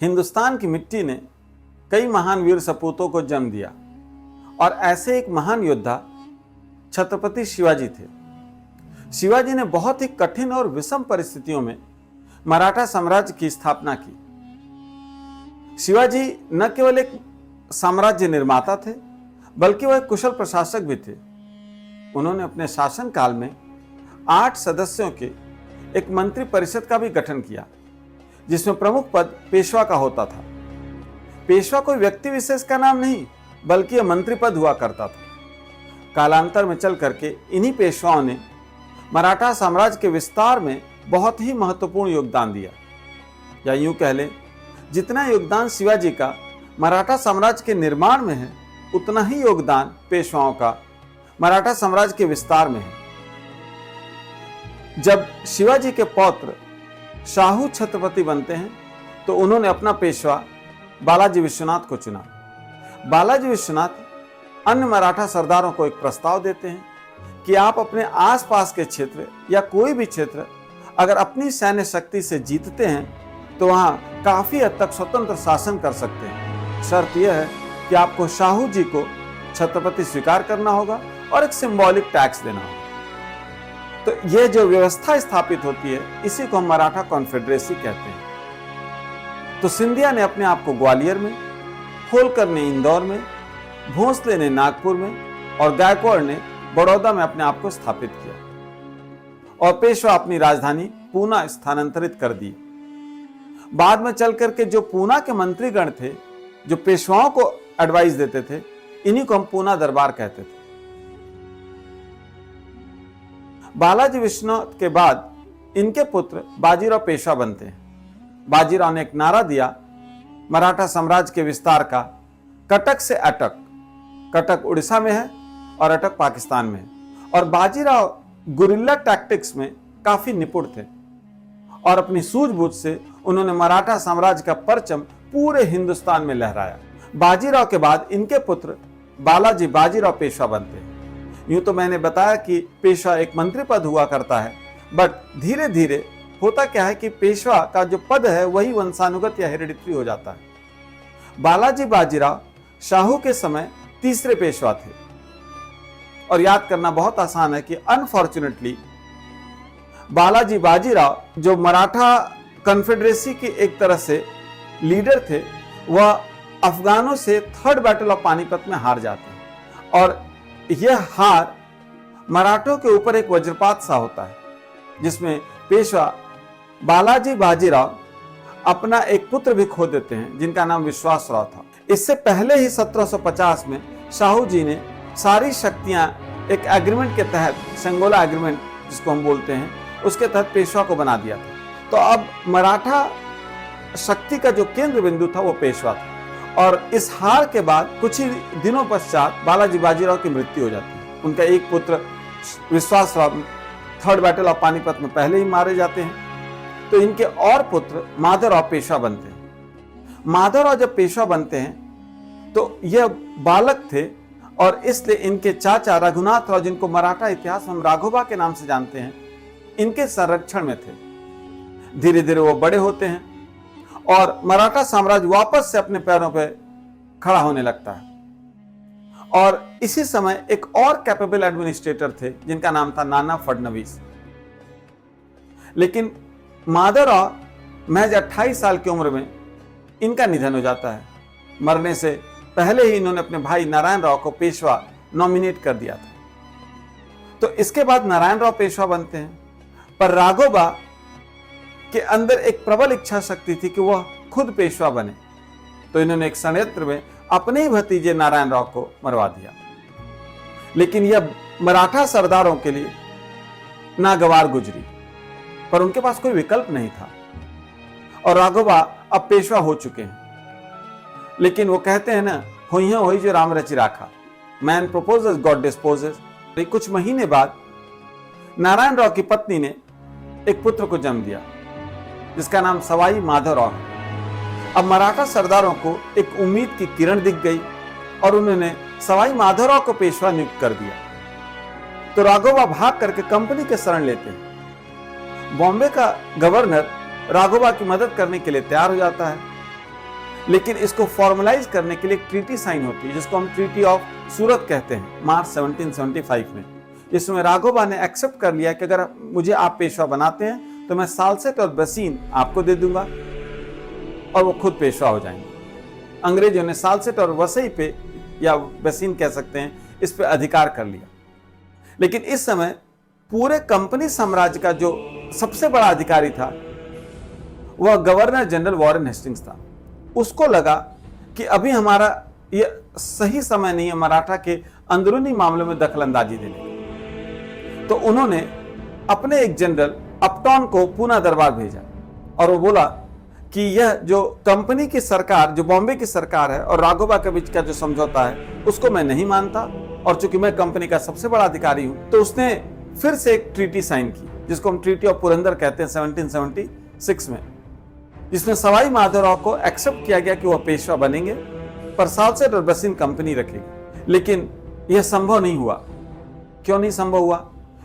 हिंदुस्तान की मिट्टी ने कई महान वीर सपूतों को जन्म दिया और ऐसे एक महान योद्धा छत्रपति शिवाजी थे। शिवाजी ने बहुत ही कठिन और विषम परिस्थितियों में मराठा साम्राज्य की स्थापना की। शिवाजी न केवल एक साम्राज्य निर्माता थे, बल्कि वह एक कुशल प्रशासक भी थे। उन्होंने अपने शासन काल में 8 सदस्यों के एक मंत्री परिषद का भी गठन किया, जिसमें प्रमुख पद पेशवा का होता था। पेशवा कोई व्यक्ति विशेष का नाम नहीं, बल्कि यह मंत्री पद हुआ करता था। कालांतर में चल करके इन्हीं पेशवाओं ने मराठा साम्राज्य के विस्तार में बहुत ही महत्वपूर्ण योगदान दिया। या यूं कह लें, जितना योगदान शिवाजी का मराठा साम्राज्य के निर्माण में है, उतना ही योगदान पेशवाओं का मराठा साम्राज्य के विस्तार में है। जब शिवाजी के पौत्र शाहू छत्रपति बनते हैं, तो उन्होंने अपना पेशवा बालाजी विश्वनाथ को चुना। बालाजी विश्वनाथ अन्य मराठा सरदारों को एक प्रस्ताव देते हैं कि आप अपने आसपास के क्षेत्र या कोई भी क्षेत्र अगर अपनी सैन्य शक्ति से जीतते हैं, तो वहां काफी हद तक स्वतंत्र शासन कर सकते हैं। शर्त यह है कि आपको शाहू जी को छत्रपति स्वीकार करना होगा और एक सिंबॉलिक टैक्स देना होगा। तो यह जो व्यवस्था स्थापित होती है, इसी को हम मराठा कॉन्फेडरेसी कहते हैं। तो सिंधिया ने अपने आप को ग्वालियर में, होलकर ने इंदौर में, भोंसले ने नागपुर में और गायकवाड़ ने बड़ौदा में अपने आप को स्थापित किया और पेशवा अपनी राजधानी पूना स्थानांतरित कर दी। बाद में चल करके जो पूना के मंत्रीगण थे, जो पेशवाओं को एडवाइस देते थे, इन्हीं को हम पूना दरबार कहते थे। बालाजी विश्वनाथ के बाद इनके पुत्र बाजीराव पेशवा बनते हैं। बाजीराव ने एक नारा दिया मराठा साम्राज्य के विस्तार का, कटक से अटक। कटक उड़ीसा में है और अटक पाकिस्तान में है। और बाजीराव गुरिल्ला टैक्टिक्स में काफी निपुण थे और अपनी सूझबूझ से उन्होंने मराठा साम्राज्य का परचम पूरे हिंदुस्तान में लहराया। बाजीराव के बाद इनके पुत्र बालाजी बाजीराव पेशवा बनते हैं। यूं तो मैंने बताया कि पेशवा एक मंत्री पद हुआ करता है, बट धीरे धीरे होता क्या है कि पेशवा का जो पद है वही वंशानुगत या हेरिडिटरी हो जाता है। बालाजी बाजीराव शाहू के समय तीसरे पेशवा थे और याद करना बहुत आसान है कि अनफॉर्चुनेटली बालाजी बाजीराव जो मराठा कॉन्फेडरेसी के एक तरह से लीडर थे, वह अफगानों से थर्ड बैटल ऑफ पानीपत में हार जाते हैं और यह हार मराठों के ऊपर एक वज्रपात सा होता है, जिसमें पेशवा बालाजी बाजीराव अपना एक पुत्र भी खो देते हैं, जिनका नाम विश्वासराव था। इससे पहले ही 1750 में शाहू जी ने सारी शक्तियां एक एग्रीमेंट के तहत, संगोला एग्रीमेंट जिसको हम बोलते हैं, उसके तहत पेशवा को बना दिया था। तो अब मराठा शक्ति का जो केंद्र बिंदु था वो पेशवा था। और इस हार के बाद कुछ ही दिनों पश्चात बालाजी बाजीराव की मृत्यु हो जाती है। उनका एक पुत्र Vishwasrao third battle of Panipat में पहले ही मारे जाते हैं। तो इनके और पुत्र माधवराव पेशवा बनते हैं। माधवराव जब पेशवा बनते हैं तो यह बालक थे और इसलिए इनके चाचा रघुनाथ राव, जिनको मराठा इतिहास में हम राघोबा के नाम से जानते हैं, इनके संरक्षण में थे। धीरे धीरे वो बड़े होते हैं और मराठा साम्राज्य वापस से अपने पैरों पे खड़ा होने लगता है। और इसी समय एक और कैपेबल एडमिनिस्ट्रेटर थे, जिनका नाम था नाना फडणवीस। लेकिन माधवराव महज 28 साल की उम्र में इनका निधन हो जाता है। मरने से पहले ही इन्होंने अपने भाई नारायण राव को पेशवा नॉमिनेट कर दिया था। तो इसके बाद नारायण राव पेशवा बनते हैं, पर राघोबा के अंदर एक प्रबल इच्छा शक्ति थी कि वह खुद पेशवा बने। तो इन्होंने एक षड्यंत्र में अपने ही भतीजे नारायण राव को मरवा दिया। लेकिन यह मराठा सरदारों के लिए नागवार गुजरी, पर उनके पास कोई विकल्प नहीं था और राघोबा अब पेशवा हो चुके हैं। लेकिन वो कहते हैं ना, होई है वही जो राम रचि राखा, मैन प्रोपोजेस गॉड डिस्पोजेस। कुछ महीने बाद नारायण राव की पत्नी ने एक पुत्र को जन्म दिया, जिसका नाम सवाई माधवराव है। अब मराठा सरदारों को एक उम्मीद की किरण दिख गई और उन्होंने सवाई माधवराव को पेशवा नियुक्त कर दिया। तो राघोबा भाग करके कंपनी के शरण लेते हैं। बॉम्बे का गवर्नर राघोबा की मदद करने के लिए तैयार हो जाता है लेकिन इसको फॉर्मलाइज करने के लिए एक ट्रीटी साइन होती है जिसको हम ट्रीटी ऑफ सूरत कहते हैं, मार्च 1775 में, जिसमें राघोबा ने एक्सेप्ट कर लिया कि अगर मुझे आप पेशवा बनाते हैं तो मैं सालसेट और बसीन आपको दे दूंगा और वो खुद पेशवा हो जाएंगे। अंग्रेजों ने सालसेट और वसई पे, या बसीन कह सकते हैं, इस पे अधिकार कर लिया। लेकिन इस समय पूरे कंपनी साम्राज्य का जो सबसे बड़ा अधिकारी था वह गवर्नर जनरल वॉरेन हेस्टिंग्स था। उसको लगा कि अभी हमारा ये सही समय नहीं है मराठा के अंदरूनी मामलों में दखलंदाजी देने का। तो उन्होंने अपने एक जनरल अपटॉन को पुणे दरबार भेजा और वो बोला कि यह जो कंपनी की सरकार, जो बॉम्बे की सरकार है और राघोबा के बीच का जो समझौता है उसको मैं नहीं मानता, और चूंकि मैं कंपनी का सबसे बड़ा अधिकारी हूं। तो उसने फिर से एक ट्रीटी साइन की जिसको हम ट्रीटी ऑफ पुरंदर कहते हैं 1776 में, जिसमें सवाई माधवराव को एक्सेप्ट किया गया कि वह पेशवा बनेंगे पर सालसेट और बसीन कंपनी रखेगी। लेकिन यह संभव नहीं हुआ। क्यों नहीं संभव हुआ?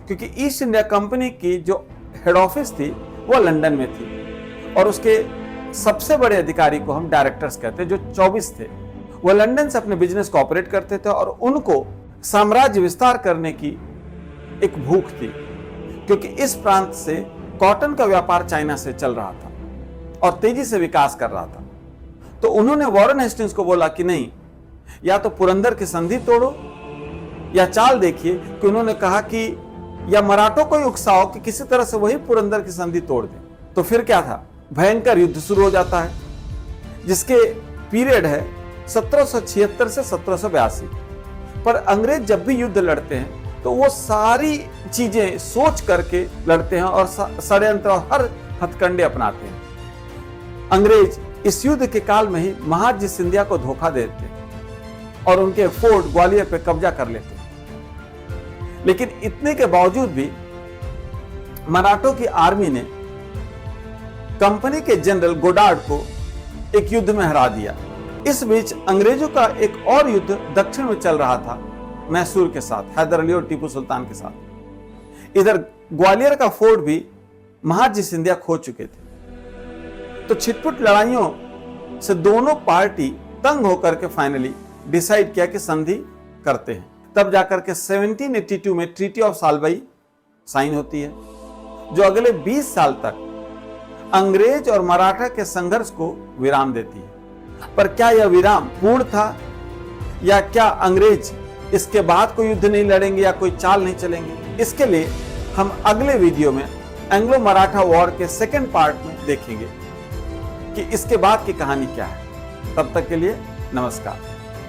क्योंकि ईस्ट इंडिया कंपनी की जो हेड ऑफिस थी वह लंदन में थी और उसके सबसे बड़े अधिकारी को हम डायरेक्टर्स कहते हैं, जो 24 थे, वह लंदन से अपने बिजनेस को ऑपरेट करते थे और उनको साम्राज्य विस्तार करने की एक भूख थी, क्योंकि इस प्रांत से कॉटन का व्यापार चाइना से चल रहा था और तेजी से विकास कर रहा था। तो उन्होंने वॉरेन हेस्टिंग्स को बोला कि नहीं, या तो पुरंदर की संधि तोड़ो, या चाल देखिए कि उन्होंने कहा कि या मराठों को ही उकसाओ कि किसी तरह से वही पुरंदर की संधि तोड़ दे। तो फिर क्या था? भयंकर युद्ध शुरू हो जाता है जिसके पीरियड है 1776 से 1782। पर अंग्रेज जब भी युद्ध लड़ते हैं तो वो सारी चीजें सोच करके लड़ते हैं और षड्यंत्र और हर हथकंडे अपनाते हैं। अंग्रेज इस युद्ध के काल में ही महादजी सिंधिया को धोखा देते हैं और उनके फोर्ट ग्वालियर पे कब्जा कर लेते हैं। लेकिन इतने के बावजूद भी मराठों की आर्मी ने कंपनी के जनरल गोडार्ड को एक युद्ध में हरा दिया। इस बीच अंग्रेजों का एक और युद्ध दक्षिण में चल रहा था मैसूर के साथ, हैदर अली और टीपू सुल्तान के साथ। इधर ग्वालियर का फोर्ट भी महादजी सिंधिया खो चुके थे। तो छिटपुट लड़ाइयों से दोनों पार्टी तंग होकर के फाइनली डिसाइड किया कि संधि करते हैं। तब जाकर के 1782 में ट्रीटी ऑफ सालबाई साइन होती है, जो अगले 20 साल तक अंग्रेज और मराठा के संघर्ष को विराम देती है। पर क्या यह विराम पूर्ण था, या क्या अंग्रेज इसके बाद कोई युद्ध नहीं लड़ेंगे या कोई चाल नहीं चलेंगे? इसके लिए हम अगले वीडियो में एंग्लो मराठा वॉर के सेकेंड पार्ट में देखेंगे कि इसके बाद की कहानी क्या है। तब तक के लिए नमस्कार।